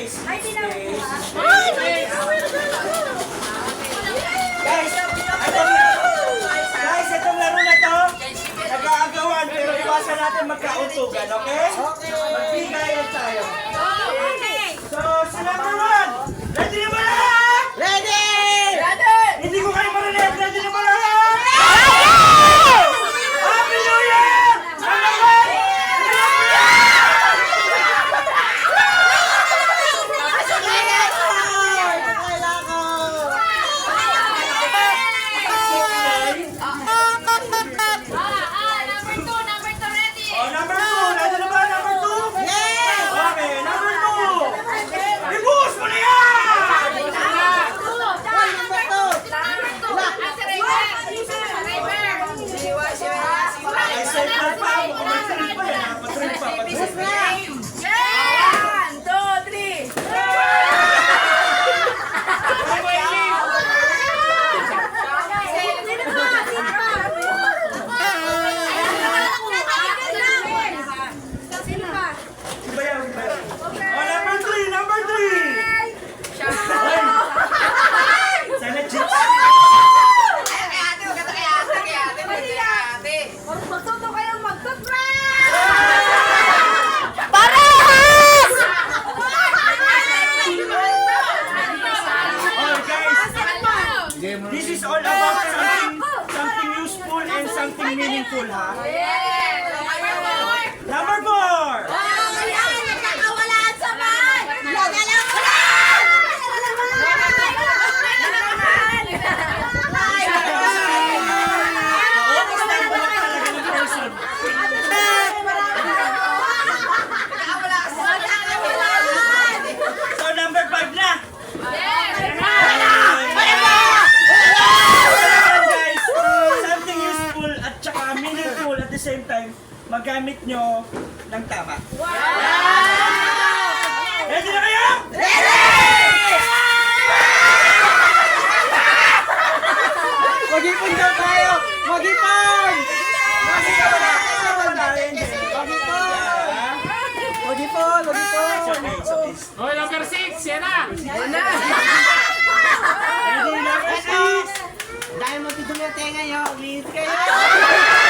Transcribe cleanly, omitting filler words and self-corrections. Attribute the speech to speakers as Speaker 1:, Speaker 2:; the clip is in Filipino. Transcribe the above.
Speaker 1: Space.
Speaker 2: Ay, di na.
Speaker 1: Guys, itong laro na to, nag-aagawan, pero iwasan natin magkauntugan, okay? Magbigayan tayo. So, sa number 1, ready na ba lahat?
Speaker 3: Ready!
Speaker 1: Hindi ko kayo marinig, ready na ba lahat? Happy New Year! Number 1! Oh, number 2, ready na ba? Number 2? Okay, number 2! Ibuhos mo na yan! Ay, circle pa. May trip pa yan. Patrip pa, patrip pa. Iba yan, iba yan. Oh, number 3, number 3! Sana chips.
Speaker 2: Magtuto kayong magtutra!
Speaker 1: Oh, guys, this is all about something useful and something meaningful, ha? Number 4! Almost na bulak talaga ng person. So, number 5 na! Guys, something useful at saka meaningful at the same time, magamit nyo ng tama. Ready na kayo?
Speaker 3: Mag-ipon daw tayo! Mag-ipon!
Speaker 1: Mag-ipon!
Speaker 3: Mag-ipon! Mag-ipon!
Speaker 4: Hoy, number 6, yan na!
Speaker 1: Ready, number 6!
Speaker 3: Dahil matutulong yung tenga nyo, linis kayo!